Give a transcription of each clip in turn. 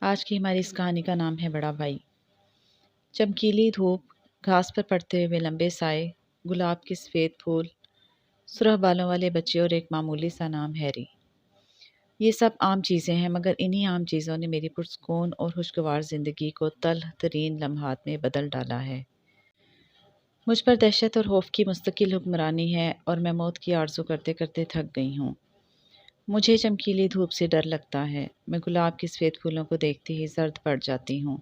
آج کی ہماری اس کہانی کا نام ہے بڑا بھائی۔ چمکیلی دھوپ، گھاس پر پڑتے ہوئے لمبے سائے، گلاب کے سفید پھول، سرخ بالوں والے بچے اور ایک معمولی سا نام ہیری۔ یہ سب عام چیزیں ہیں، مگر انہی عام چیزوں نے میری پرسکون اور خوشگوار زندگی کو تلخ ترین لمحات میں بدل ڈالا ہے۔ مجھ پر دہشت اور خوف کی مستقل حکمرانی ہے اور میں موت کی آرزو کرتے کرتے تھک گئی ہوں۔ مجھے چمکیلی دھوپ سے ڈر لگتا ہے۔ میں گلاب کے سفید پھولوں کو دیکھتے ہی زرد پڑ جاتی ہوں۔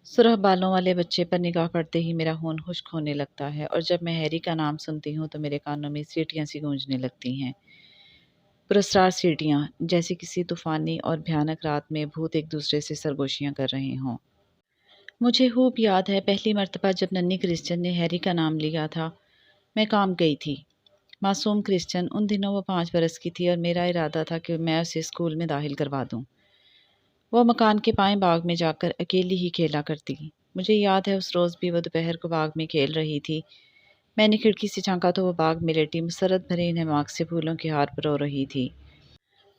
سرخ بالوں والے بچے پر نگاہ پڑتے ہی میرا خون خشک ہونے لگتا ہے، اور جب میں ہیری کا نام سنتی ہوں تو میرے کانوں میں سیٹیاں سی گونجنے لگتی ہیں، پراسرار سیٹیاں، جیسے کسی طوفانی اور بھیانک رات میں بھوت ایک دوسرے سے سرگوشیاں کر رہے ہوں۔ مجھے خوب یاد ہے پہلی مرتبہ جب ننھی کرسچن نے ہیری کا نام لیا تھا۔ میں کام گئی تھی۔ معصوم کرسچن، ان دنوں وہ 5 برس کی تھی اور میرا ارادہ تھا کہ میں اسے اسکول میں داخل کروا دوں۔ وہ مکان کے پائیں باغ میں جا کر اکیلی ہی کھیلا کرتی۔ مجھے یاد ہے اس روز بھی وہ دوپہر کو باغ میں کھیل رہی تھی۔ میں نے کھڑکی سے جھانکا تو وہ باغ میں لیٹی مسرت بھرے نماگ سے پھولوں کے ہار پرو رہی تھی۔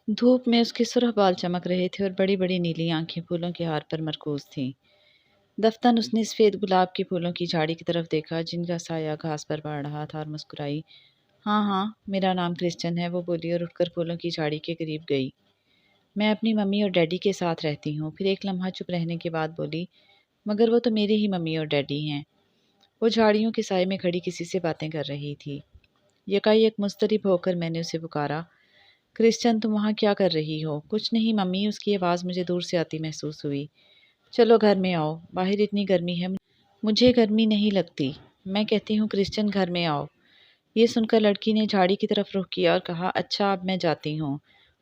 دھوپ میں اس کے سرخ بال چمک رہے تھے اور بڑی بڑی نیلی آنکھیں پھولوں کے ہار پر مرکوز تھیں۔ دفتن اس نے سفید گلاب کے پھولوں کی جھاڑی کی طرف دیکھا جن کا سایہ گھاس پر پڑ رہا تھا، اور مسکرائی۔ ہاں ہاں، میرا نام کرسچن ہے، وہ بولی اور اٹھ کر پھولوں کی جھاڑی کے قریب گئی۔ میں اپنی ممی اور ڈیڈی کے ساتھ رہتی ہوں۔ پھر ایک لمحہ چپ رہنے کے بعد بولی، مگر وہ تو میرے ہی ممی اور ڈیڈی ہیں۔ وہ جھاڑیوں کے سائے میں کھڑی کسی سے باتیں کر رہی تھی۔ یکایک مضطرب ہو کر میں نے اسے پکارا، کرسچن تم وہاں کیا کر رہی ہو؟ کچھ نہیں ممی، اس کی آواز مجھے دور سے آتی محسوس ہوئی۔ چلو گھر میں آؤ، باہر اتنی گرمی ہے، مجھے گرمی نہیں لگتی۔ میں کہتی ہوں کرسچن گھر میں آؤ۔ یہ سن کر لڑکی نے جھاڑی کی طرف رخ کیا اور کہا، اچھا اب میں جاتی ہوں،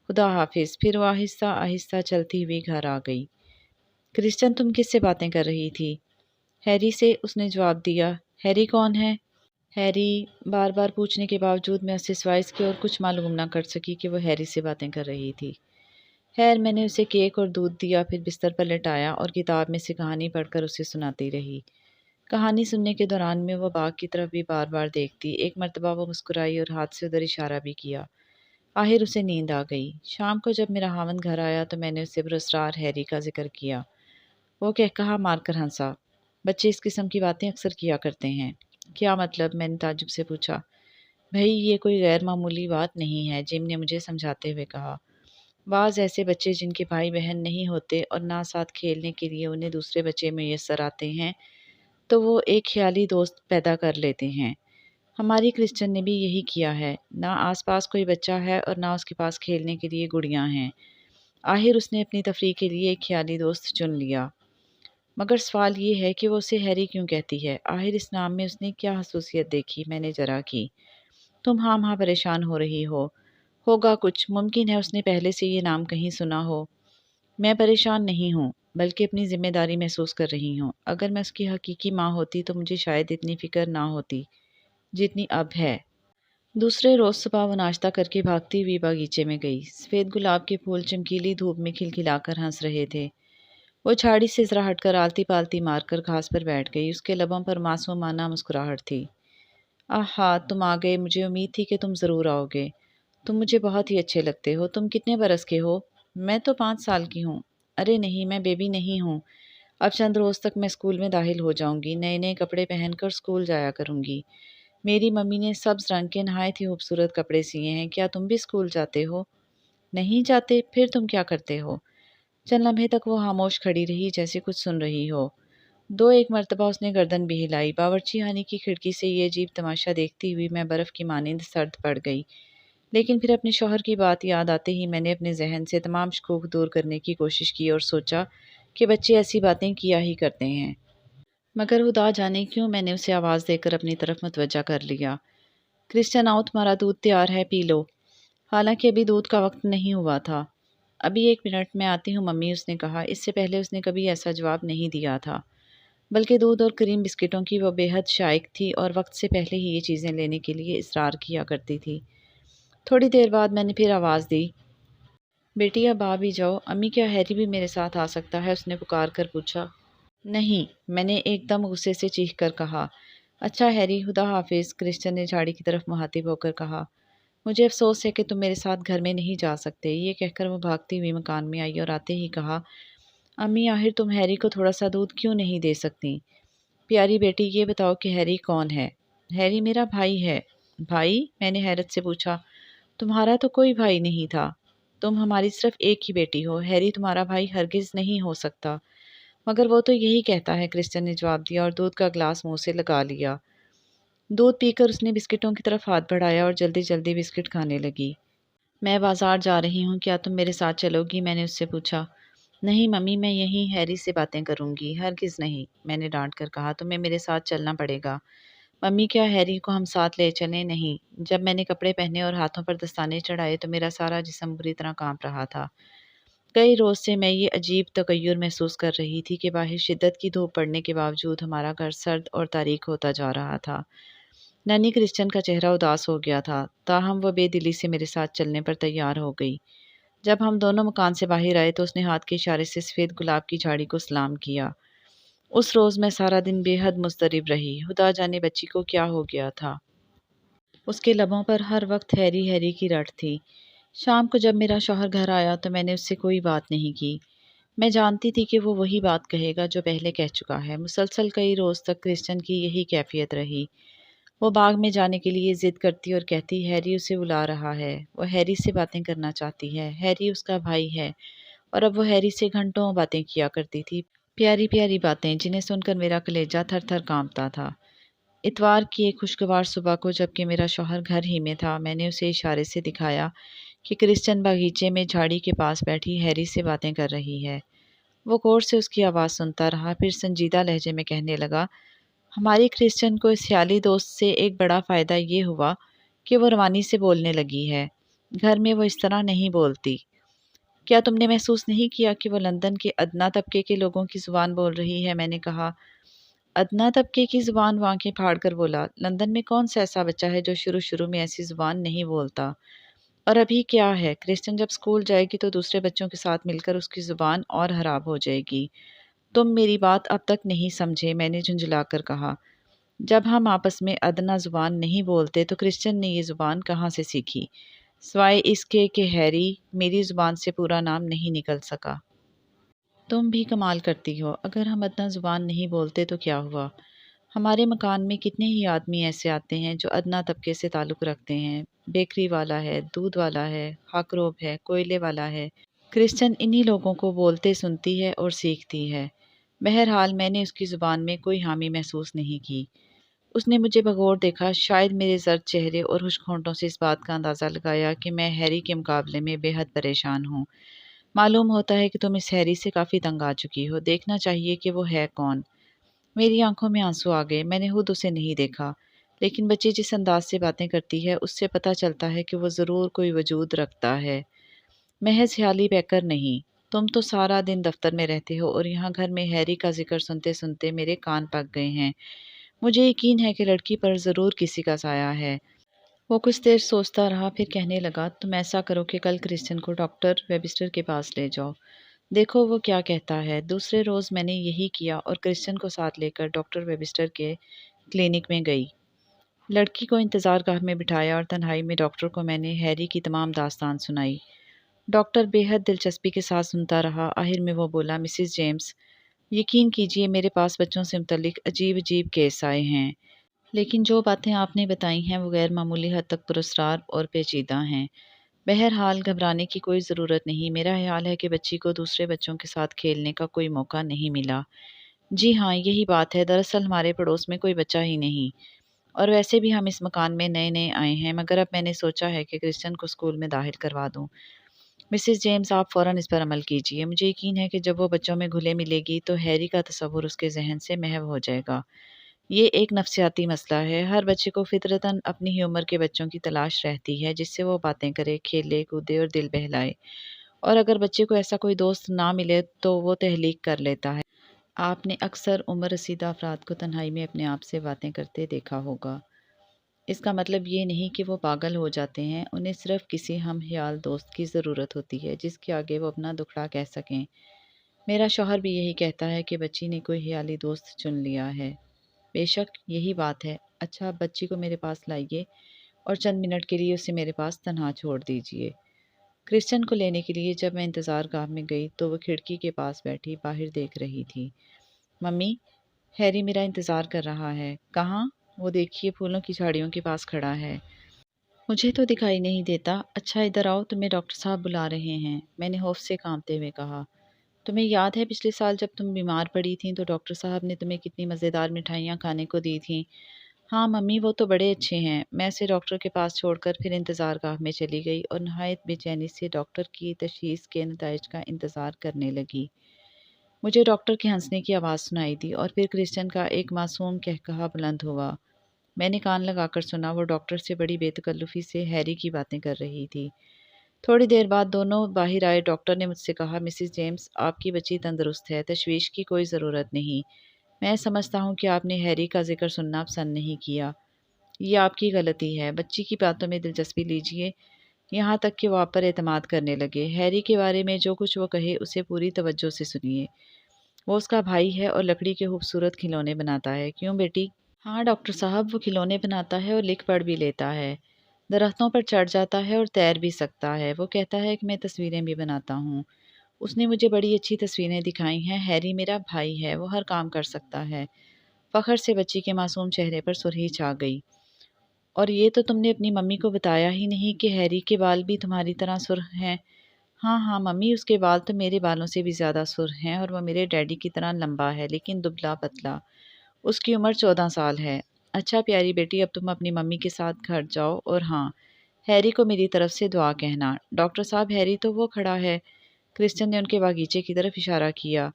خدا حافظ۔ پھر وہ آہستہ آہستہ چلتی ہوئی گھر آ گئی۔ کرسچن تم کس سے باتیں کر رہی تھی؟ ہیری سے، اس نے جواب دیا۔ ہیری کون ہے؟ ہیری، بار بار پوچھنے کے باوجود میں اسے سوائے اس کے اور کچھ معلوم نہ کر سکی کہ وہ ہیری سے باتیں کر رہی تھی۔ خیر، میں نے اسے کیک اور دودھ دیا، پھر بستر پر لٹایا اور کتاب میں سے کہانی پڑھ کر اسے سناتی رہی۔ کہانی سننے کے دوران میں وہ باغ کی طرف بھی بار بار دیکھتی۔ ایک مرتبہ وہ مسکرائی اور ہاتھ سے ادھر اشارہ بھی کیا۔ آخر اسے نیند آ گئی۔ شام کو جب میرا خاوند گھر آیا تو میں نے اسے پراسرار ہیری کا ذکر کیا۔ وہ کہا مار کر ہنسا۔ بچے اس قسم کی باتیں اکثر کیا کرتے ہیں۔ کیا مطلب؟ میں نے تعجب سے پوچھا۔ بھئی یہ کوئی غیر معمولی بات نہیں ہے، جم نے مجھے سمجھاتے ہوئے کہا۔ بعض ایسے بچے جن کے بھائی بہن نہیں ہوتے اور نہ ساتھ کھیلنے کے لیے انہیں دوسرے بچے میسر آتے ہیں، تو وہ ایک خیالی دوست پیدا کر لیتے ہیں۔ ہماری کرسچن نے بھی یہی کیا ہے۔ نہ آس پاس کوئی بچہ ہے اور نہ اس کے پاس کھیلنے کے لیے گڑیاں ہیں۔ آخر اس نے اپنی تفریح کے لیے ایک خیالی دوست چن لیا۔ مگر سوال یہ ہے کہ وہ اسے ہیری کیوں کہتی ہے؟ آخر اس نام میں اس نے کیا خصوصیت دیکھی؟ میں نے ذرا کی۔ تم ہاں پریشان ہو رہی ہو۔ ہوگا کچھ، ممکن ہے اس نے پہلے سے یہ نام کہیں سنا ہو۔ میں پریشان نہیں ہوں، بلکہ اپنی ذمہ داری محسوس کر رہی ہوں۔ اگر میں اس کی حقیقی ماں ہوتی تو مجھے شاید اتنی فکر نہ ہوتی جتنی اب ہے۔ دوسرے روز صبح وہ ناشتہ کر کے بھاگتی ہوئی باغیچے میں گئی۔ سفید گلاب کے پھول چمکیلی دھوپ میں کھلکھلا کر ہنس رہے تھے۔ وہ جھاڑی سے ذرا ہٹ کر آلتی پالتی مار کر گھاس پر بیٹھ گئی۔ اس کے لبوں پر معصومانہ مسکراہٹ تھی۔ آہا، تم آ گئے، مجھے امید تھی کہ تم ضرور آؤ گے۔ تم مجھے بہت ہی اچھے لگتے ہو۔ تم کتنے برس کے ہو؟ میں تو 5 سال کی ہوں۔ ارے نہیں، میں بیبی نہیں ہوں۔ اب چند روز تک میں اسکول میں داخل ہو جاؤں گی، نئے نئے کپڑے پہن کر اسکول جایا کروں گی۔ میری ممی نے سبز رنگ کے نہایت ہی خوبصورت کپڑے سیے ہیں۔ کیا تم بھی اسکول جاتے ہو؟ نہیں جاتے؟ پھر تم کیا کرتے ہو؟ چند لمحے تک وہ خاموش کھڑی رہی، جیسے کچھ سن رہی ہو۔ ایک مرتبہ اس نے گردن بھی ہلائی۔ باورچی خانے کی کھڑکی سے یہ عجیب تماشا دیکھتی ہوئی میں برف کی مانند سرد پڑ گئی۔ لیکن پھر اپنے شوہر کی بات یاد آتے ہی میں نے اپنے ذہن سے تمام شکوک دور کرنے کی کوشش کی اور سوچا کہ بچے ایسی باتیں کیا ہی کرتے ہیں۔ مگر خدا جانے کیوں میں نے اسے آواز دے کر اپنی طرف متوجہ کر لیا۔ کرسچن آؤ، تمہارا دودھ تیار ہے، پی لو۔ حالانکہ ابھی دودھ کا وقت نہیں ہوا تھا۔ ابھی 1 منٹ میں آتی ہوں ممی، اس نے کہا۔ اس سے پہلے اس نے کبھی ایسا جواب نہیں دیا تھا، بلکہ دودھ اور کریم بسکٹوں کی وہ بے حد شائق تھی اور وقت سے پہلے ہی یہ چیزیں لینے کے لیے اصرار کیا کرتی تھی۔ تھوڑی دیر بعد میں نے پھر آواز دی، بیٹی اب آ بھی جاؤ۔ امی کیا ہیری بھی میرے ساتھ آ سکتا ہے؟ اس نے پکار کر پوچھا۔ نہیں، میں نے ایک دم غصے سے چیخ کر کہا۔ اچھا ہیری، خدا حافظ، کرسچن نے جھاڑی کی طرف مخاطب ہو کر کہا۔ مجھے افسوس ہے کہ تم میرے ساتھ گھر میں نہیں جا سکتے۔ یہ کہہ کر وہ بھاگتی ہوئی مکان میں آئی اور آتے ہی کہا، امی آخر تم ہیری کو تھوڑا سا دودھ کیوں نہیں دے سکتی؟ پیاری بیٹی یہ بتاؤ کہ ہیری کون ہے؟ ہیری میرا بھائی ہے۔ بھائی؟ میں نے حیرت سے پوچھا۔ تمہارا تو کوئی بھائی نہیں تھا، تم ہماری صرف ایک ہی بیٹی ہو، ہیری تمہارا بھائی ہرگز نہیں ہو سکتا۔ مگر وہ تو یہی کہتا ہے، کرسٹن نے جواب دیا اور دودھ کا گلاس منہ سے لگا لیا۔ دودھ پی کر اس نے بسکٹوں کی طرف ہاتھ بڑھایا اور جلدی جلدی بسکٹ کھانے لگی۔ میں بازار جا رہی ہوں، کیا تم میرے ساتھ چلو گی؟ میں نے اس سے پوچھا۔ نہیں ممی، میں یہیں ہیری سے باتیں کروں گی۔ ہرگز نہیں، میں نے ڈانٹ کر کہا، تمہیں میرے ساتھ چلنا پڑے گا۔ ممی کیا ہیری کو ہم ساتھ لے چلیں؟ نہیں۔ جب میں نے کپڑے پہنے اور ہاتھوں پر دستانے چڑھائے تو میرا سارا جسم بری طرح کانپ رہا تھا۔ کئی روز سے میں یہ عجیب تغیر محسوس کر رہی تھی کہ باہر شدت کی دھوپ پڑنے کے باوجود ہمارا گھر سرد اور تاریک ہوتا جا رہا تھا۔ نانی کرسچن کا چہرہ اداس ہو گیا تھا، تاہم وہ بے دلی سے میرے ساتھ چلنے پر تیار ہو گئی۔ جب ہم دونوں مکان سے باہر آئے تو اس نے ہاتھ کے اشارے سے سفید گلاب کی جھاڑی کو سلام کیا۔ اس روز میں سارا دن بے حد مضطرب رہی، خدا جانے بچی کو کیا ہو گیا تھا۔ اس کے لبوں پر ہر وقت ہیری ہیری کی رٹ تھی۔ شام کو جب میرا شوہر گھر آیا تو میں نے اس سے کوئی بات نہیں کی۔ میں جانتی تھی کہ وہ وہی بات کہے گا جو پہلے کہہ چکا ہے۔ مسلسل کئی روز تک کرسچن کی یہی کیفیت رہی۔ وہ باغ میں جانے کے لیے ضد کرتی اور کہتی ہیری اسے بلا رہا ہے، وہ ہیری سے باتیں کرنا چاہتی ہے، ہیری اس کا بھائی ہے، اور اب وہ ہیری سے گھنٹوں باتیں کیا کرتی تھی، پیاری پیاری باتیں جنہیں سن کر میرا کلیجہ تھر تھر کانپتا تھا۔ اتوار کی ایک خوشگوار صبح کو جب کہ میرا شوہر گھر ہی میں تھا، میں نے اسے اشارے سے دکھایا کہ کرسچن باغیچے میں جھاڑی کے پاس بیٹھی ہیری سے باتیں کر رہی ہے۔ وہ غور سے اس کی آواز سنتا رہا، پھر سنجیدہ لہجے میں کہنے لگا، ہماری کرسچن کو اس خیالی دوست سے ایک بڑا فائدہ یہ ہوا کہ وہ روانی سے بولنے لگی ہے۔ گھر میں وہ اس طرح نہیں بولتی۔ کیا تم نے محسوس نہیں کیا کہ وہ لندن کے ادنا طبقے کے لوگوں کی زبان بول رہی ہے؟ میں نے کہا۔ ادنا طبقے کی زبان؟ وہ آنکھیں پھاڑ کر بولا، لندن میں کون سا ایسا بچہ ہے جو شروع میں ایسی زبان نہیں بولتا؟ اور ابھی کیا ہے، کرسچن جب اسکول جائے گی تو دوسرے بچوں کے ساتھ مل کر اس کی زبان اور خراب ہو جائے گی۔ تم میری بات اب تک نہیں سمجھے، میں نے جھنجھلا کر کہا۔ جب ہم آپس میں ادنا زبان نہیں بولتے تو کرسچن نے یہ زبان کہاں سے سیکھی؟ سوائے اس کے کہ ہیری میری زبان سے پورا نام نہیں نکل سکا۔ تم بھی کمال کرتی ہو، اگر ہم ادنا زبان نہیں بولتے تو کیا ہوا؟ ہمارے مکان میں کتنے ہی آدمی ایسے آتے ہیں جو ادنا طبقے سے تعلق رکھتے ہیں۔ بیکری والا ہے، دودھ والا ہے، خاکروب ہے، کوئلے والا ہے۔ کرسچن انہی لوگوں کو بولتے سنتی ہے اور سیکھتی ہے۔ بہرحال میں نے اس کی زبان میں کوئی حامی محسوس نہیں کی۔ اس نے مجھے بغور دیکھا، شاید میرے زرد چہرے اور خشک ہونٹوں سے اس بات کا اندازہ لگایا کہ میں ہیری کے مقابلے میں بے حد پریشان ہوں۔ معلوم ہوتا ہے کہ تم اس ہیری سے کافی تنگ آ چکی ہو، دیکھنا چاہیے کہ وہ ہے کون۔ میری آنکھوں میں آنسو آ گئے، میں نے خود اسے نہیں دیکھا، لیکن بچی جس انداز سے باتیں کرتی ہے اس سے پتہ چلتا ہے کہ وہ ضرور کوئی وجود رکھتا ہے، محض خیالی بیکر نہیں۔ تم تو سارا دن دفتر میں رہتے ہو اور یہاں گھر میں ہیری کا ذکر سنتے سنتے میرے کان پک گئے ہیں۔ مجھے یقین ہے کہ لڑکی پر ضرور کسی کا سایہ ہے۔ وہ کچھ دیر سوچتا رہا، پھر کہنے لگا، تم ایسا کرو کہ کل کرسچن کو ڈاکٹر ویبسٹر کے پاس لے جاؤ، دیکھو وہ کیا کہتا ہے۔ دوسرے روز میں نے یہی کیا اور کرسچن کو ساتھ لے کر ڈاکٹر ویبسٹر کے کلینک میں گئی۔ لڑکی کو انتظار گاہ میں بٹھایا اور تنہائی میں ڈاکٹر کو میں نے ہیری کی تمام داستان سنائی۔ ڈاکٹر بے حد دلچسپی کے ساتھ سنتا رہا، آخر میں وہ بولا، مسز جیمز، یقین کیجئے میرے پاس بچوں سے متعلق عجیب عجیب کیس آئے ہیں، لیکن جو باتیں آپ نے بتائی ہیں وہ غیر معمولی حد تک پراسرار اور پیچیدہ ہیں۔ بہرحال گھبرانے کی کوئی ضرورت نہیں، میرا خیال ہے کہ بچی کو دوسرے بچوں کے ساتھ کھیلنے کا کوئی موقع نہیں ملا۔ جی ہاں، یہی بات ہے، دراصل ہمارے پڑوس میں کوئی بچہ ہی نہیں، اور ویسے بھی ہم اس مکان میں نئے نئے آئے ہیں، مگر اب میں نے سوچا ہے کہ کرسچن کو اسکول میں داخل کروا دوں۔ مسز جیمز، آپ فوراً اس پر عمل کیجیے، مجھے یقین ہے کہ جب وہ بچوں میں گھلے ملے گی تو ہیری کا تصور اس کے ذہن سے محو ہو جائے گا۔ یہ ایک نفسیاتی مسئلہ ہے، ہر بچے کو فطرتاً اپنی ہی عمر کے بچوں کی تلاش رہتی ہے جس سے وہ باتیں کرے، کھیلے کودے اور دل بہلائے، اور اگر بچے کو ایسا کوئی دوست نہ ملے تو وہ تحلیق کر لیتا ہے۔ آپ نے اکثر عمر رسیدہ افراد کو تنہائی میں اپنے آپ سے باتیں کرتے دیکھا ہوگا۔ اس کا مطلب یہ نہیں کہ وہ پاگل ہو جاتے ہیں، انہیں صرف کسی ہم خیال دوست کی ضرورت ہوتی ہے جس کے آگے وہ اپنا دکھڑا کہہ سکیں۔ میرا شوہر بھی یہی کہتا ہے کہ بچی نے کوئی خیالی دوست چن لیا ہے۔ بے شک یہی بات ہے۔ اچھا، اب بچی کو میرے پاس لائیے اور چند منٹ کے لیے اسے میرے پاس تنہا چھوڑ دیجیے۔ کرسچن کو لینے کے لیے جب میں انتظار گاہ میں گئی تو وہ کھڑکی کے پاس بیٹھی باہر دیکھ رہی تھی۔ ممی، ہیری میرا انتظار کر رہا ہے۔ کہاں؟ وہ دیکھیے پھولوں کی جھاڑیوں کے پاس کھڑا ہے۔ مجھے تو دکھائی نہیں دیتا۔ اچھا ادھر آؤ، تمہیں ڈاکٹر صاحب بلا رہے ہیں، میں نے خوف سے کانپتے ہوئے کہا۔ تمہیں یاد ہے پچھلے سال جب تم بیمار پڑی تھیں تو ڈاکٹر صاحب نے تمہیں کتنی مزیدار مٹھائیاں کھانے کو دی تھیں؟ ہاں ممی، وہ تو بڑے اچھے ہیں۔ میں اسے ڈاکٹر کے پاس چھوڑ کر پھر انتظار گاہ میں چلی گئی اور نہایت بے چینی سے ڈاکٹر کی تشخیص کے نتائج کا انتظار کرنے لگی۔ مجھے ڈاکٹر کے ہنسنے کی آواز سنائی دی اور پھر کرسچن کا ایک معصوم قہقہہ بلند ہوا۔ میں نے کان لگا کر سنا، وہ ڈاکٹر سے بڑی بے تکلفی سے ہیری کی باتیں کر رہی تھی۔ تھوڑی دیر بعد دونوں باہر آئے۔ ڈاکٹر نے مجھ سے کہا، مسز جیمز، آپ کی بچی تندرست ہے، تشویش کی کوئی ضرورت نہیں۔ میں سمجھتا ہوں کہ آپ نے ہیری کا ذکر سننا پسند نہیں کیا۔ یہ آپ کی غلطی ہے۔ بچی کی باتوں میں دلچسپی لیجیے، یہاں تک کہ وہ آپ پر اعتماد کرنے لگے۔ ہیری کے بارے میں جو کچھ وہ کہے اسے پوری توجہ سے سنیے۔ وہ اس کا بھائی ہے اور لکڑی کے خوبصورت کھلونے بناتا ہے، کیوں بیٹی؟ ہاں ڈاکٹر صاحب، وہ کھلونے بناتا ہے اور لکھ پڑھ بھی لیتا ہے، درختوں پر چڑھ جاتا ہے اور تیر بھی سکتا ہے۔ وہ کہتا ہے کہ میں تصویریں بھی بناتا ہوں۔ اس نے مجھے بڑی اچھی تصویریں دکھائی ہیں۔ ہیری میرا بھائی ہے، وہ ہر کام کر سکتا ہے۔ فخر سے بچی کے معصوم چہرے پر سرخی چھا گئی۔ اور یہ تو تم نے اپنی ممی کو بتایا ہی نہیں کہ ہیری کے بال بھی تمہاری طرح سرخ ہیں۔ ہاں ہاں ممی، اس کے بال تو میرے بالوں سے بھی زیادہ سرخ ہیں اور وہ میرے ڈیڈی کی طرح لمبا ہے لیکن دبلا پتلا۔ اس کی عمر 14 سال ہے۔ اچھا پیاری بیٹی، اب تم اپنی ممی کے ساتھ گھر جاؤ، اور ہاں، ہیری کو میری طرف سے دعا کہنا۔ ڈاکٹر صاحب، ہیری تو وہ کھڑا ہے۔ کرسچن نے ان کے باغیچے کی طرف اشارہ کیا۔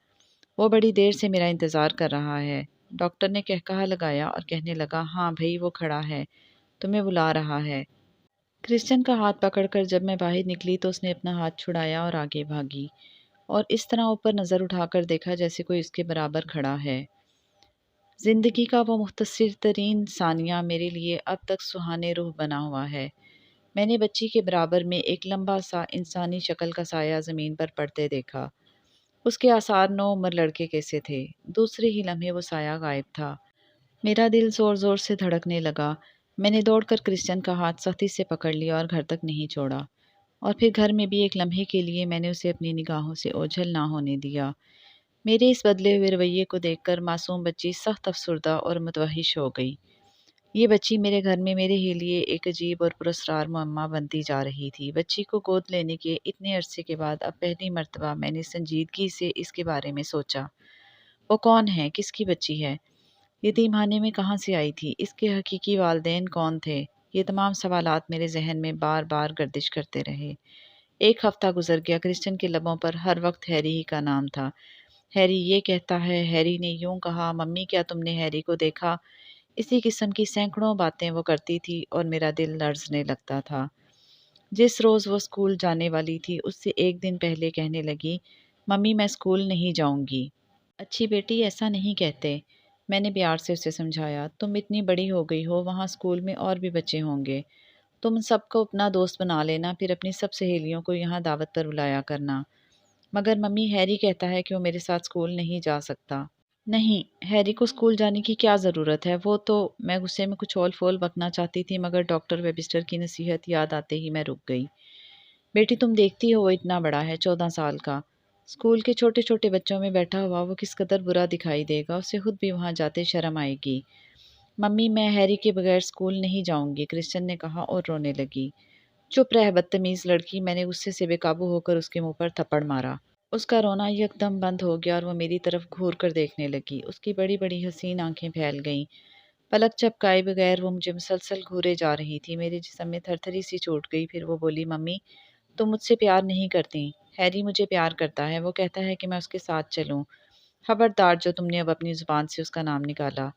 وہ بڑی دیر سے میرا انتظار کر رہا ہے۔ ڈاکٹر نے قہقہہ لگایا اور کہنے لگا، ہاں بھئی، وہ کھڑا ہے، تمہیں بلا رہا ہے۔ کرسچن کا ہاتھ پکڑ کر جب میں باہر نکلی تو اس نے اپنا ہاتھ چھڑایا اور آگے بھاگی، اور اس طرح اوپر نظر اٹھا کر دیکھا جیسے کوئی اس کے برابر کھڑا ہے۔ زندگی کا وہ مختصر ترین ثانیہ میرے لیے اب تک سہانے روح بنا ہوا ہے۔ میں نے بچی کے برابر میں ایک لمبا سا انسانی شکل کا سایہ زمین پر پڑتے دیکھا۔ اس کے آثار نو عمر لڑکے کیسے تھے۔ دوسرے ہی لمحے وہ سایہ غائب تھا۔ میرا دل زور زور سے دھڑکنے لگا۔ میں نے دوڑ کر کرسچن کا ہاتھ سختی سے پکڑ لیا اور گھر تک نہیں چھوڑا، اور پھر گھر میں بھی ایک لمحے کے لیے میں نے اسے اپنی نگاہوں سے اوجھل نہ ہونے دیا۔ میرے اس بدلے ہوئے رویے کو دیکھ کر معصوم بچی سخت افسردہ اور متوحش ہو گئی۔ یہ بچی میرے گھر میں میرے ہی لیے ایک عجیب اور پراسرار معمہ بنتی جا رہی تھی۔ بچی کو گود لینے کے اتنے عرصے کے بعد اب پہلی مرتبہ میں نے سنجیدگی سے اس کے بارے میں سوچا۔ وہ کون ہے؟ کس کی بچی ہے؟ یتیم خانے میں کہاں سے آئی تھی؟ اس کے حقیقی والدین کون تھے؟ یہ تمام سوالات میرے ذہن میں بار بار گردش کرتے رہے۔ ایک ہفتہ گزر گیا۔ کرسچن کے لبوں پر ہر وقت ہیری ہی کا نام تھا۔ ہیری یہ کہتا ہے، ہیری نے یوں کہا، ممی کیا تم نے ہیری کو دیکھا؟ اسی قسم کی سینکڑوں باتیں وہ کرتی تھی اور میرا دل لرزنے لگتا تھا۔ جس روز وہ اسکول جانے والی تھی اس سے ایک دن پہلے کہنے لگی، ممی میں اسکول نہیں جاؤں گی۔ اچھی بیٹی، ایسا نہیں کہتے، میں نے پیار سے اسے سمجھایا۔ تم اتنی بڑی ہو گئی ہو، وہاں اسکول میں اور بھی بچے ہوں گے، تم سب کو اپنا دوست بنا لینا، پھر اپنی سب سہیلیوں کو یہاں دعوت پر بلایا کرنا۔ مگر ممی، ہیری کہتا ہے کہ وہ میرے ساتھ اسکول نہیں جا سکتا۔ نہیں، ہیری کو اسکول جانے کی کیا ضرورت ہے؟ وہ تو… میں غصے میں کچھ اول فول بکنا چاہتی تھی مگر ڈاکٹر ویبسٹر کی نصیحت یاد آتے ہی میں رک گئی۔ بیٹی تم دیکھتی ہو وہ اتنا بڑا ہے، 14 سال کا، اسکول کے چھوٹے چھوٹے بچوں میں بیٹھا ہوا، وہ کس قدر برا دکھائی دے گا، اسے خود بھی وہاں جاتے شرم آئے گی۔ ممی میں ہیری کے بغیر اسکول نہیں جاؤں گی، کرسچن نے کہا اور رونے لگی۔ چپ رہ بدتمیز لڑکی، میں نے غصے سے بے قابو ہو کر اس کے منہ پر تھپڑ مارا۔ اس کا رونا یکدم بند ہو گیا اور وہ میری طرف گھور کر دیکھنے لگی۔ اس کی بڑی بڑی حسین آنکھیں پھیل گئیں۔ پلک جھپکائے بغیر وہ مجھے مسلسل گھورے جا رہی تھی۔ میرے جسم میں تھر تھری سی چھوٹ گئی۔ پھر وہ بولی، ممی تم مجھ سے پیار نہیں کرتی۔ ہیری مجھے پیار کرتا ہے، وہ کہتا ہے کہ میں اس کے ساتھ چلوں۔ خبردار جو تم نے اب اپنی زبان سے اس کا نام نکالا۔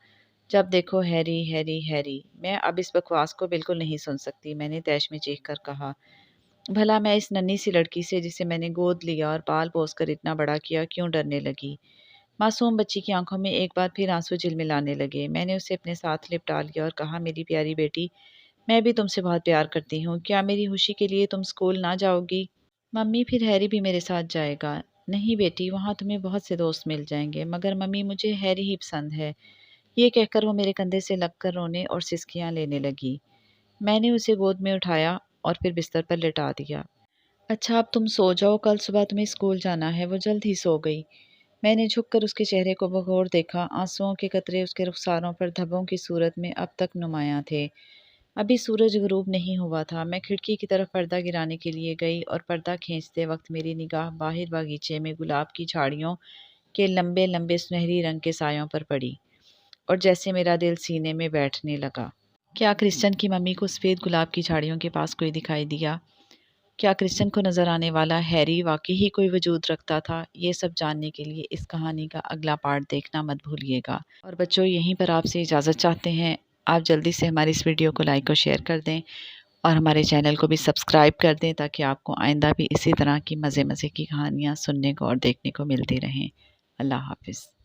جب دیکھو ہیری ہیری ہیری، میں اب اس بکواس کو بالکل نہیں سن سکتی، میں نے طیش میں چیخ کر کہا۔ بھلا میں اس ننھی سی لڑکی سے جسے میں نے گود لیا اور پال پوس کر اتنا بڑا کیا کیوں ڈرنے لگی؟ معصوم بچی کی آنکھوں میں ایک بار پھر آنسو جھلملانے لگے۔ میں نے اسے اپنے ساتھ لپٹا لیا اور کہا، میری پیاری بیٹی، میں بھی تم سے بہت پیار کرتی ہوں، کیا میری خوشی کے لیے تم اسکول نہ جاؤ گی؟ ممی پھر ہیری بھی میرے ساتھ جائے گا؟ نہیں بیٹی، وہاں تمہیں بہت سے دوست مل جائیں گے، مگر ممی مجھے ہیری ہی پسند ہے۔ یہ کہہ کر وہ میرے کندھے سے لگ کر رونے اور سسکیاں لینے لگی۔ میں نے اسے گود میں اٹھایا اور پھر بستر پر لٹا دیا۔ اچھا اب تم سو جاؤ، کل صبح تمہیں اسکول جانا ہے۔ وہ جلد ہی سو گئی۔ میں نے جھک کر اس کے چہرے کو بغور دیکھا۔ آنسوؤں کے قطرے اس کے رخساروں پر دھبوں کی صورت میں اب تک نمایاں تھے۔ ابھی سورج غروب نہیں ہوا تھا۔ میں کھڑکی کی طرف پردہ گرانے کے لیے گئی اور پردہ کھینچتے وقت میری نگاہ باہر باغیچے میں گلاب کی جھاڑیوں کے لمبے لمبے سنہری رنگ کے سایوں پر پڑی اور جیسے میرا دل سینے میں بیٹھنے لگا۔ کیا کرسٹن کی ممی کو سفید گلاب کی جھاڑیوں کے پاس کوئی دکھائی دیا؟ کیا کرسٹن کو نظر آنے والا ہیری واقعی ہی کوئی وجود رکھتا تھا؟ یہ سب جاننے کے لیے اس کہانی کا اگلا پارٹ دیکھنا مت بھولیے گا۔ اور بچوں، یہیں پر آپ سے اجازت چاہتے ہیں۔ آپ جلدی سے ہماری اس ویڈیو کو لائک اور شیئر کر دیں اور ہمارے چینل کو بھی سبسکرائب کر دیں تاکہ آپ کو آئندہ بھی اسی طرح کی مزے مزے کی کہانیاں سننے کو اور دیکھنے کو ملتی رہیں۔ اللہ حافظ۔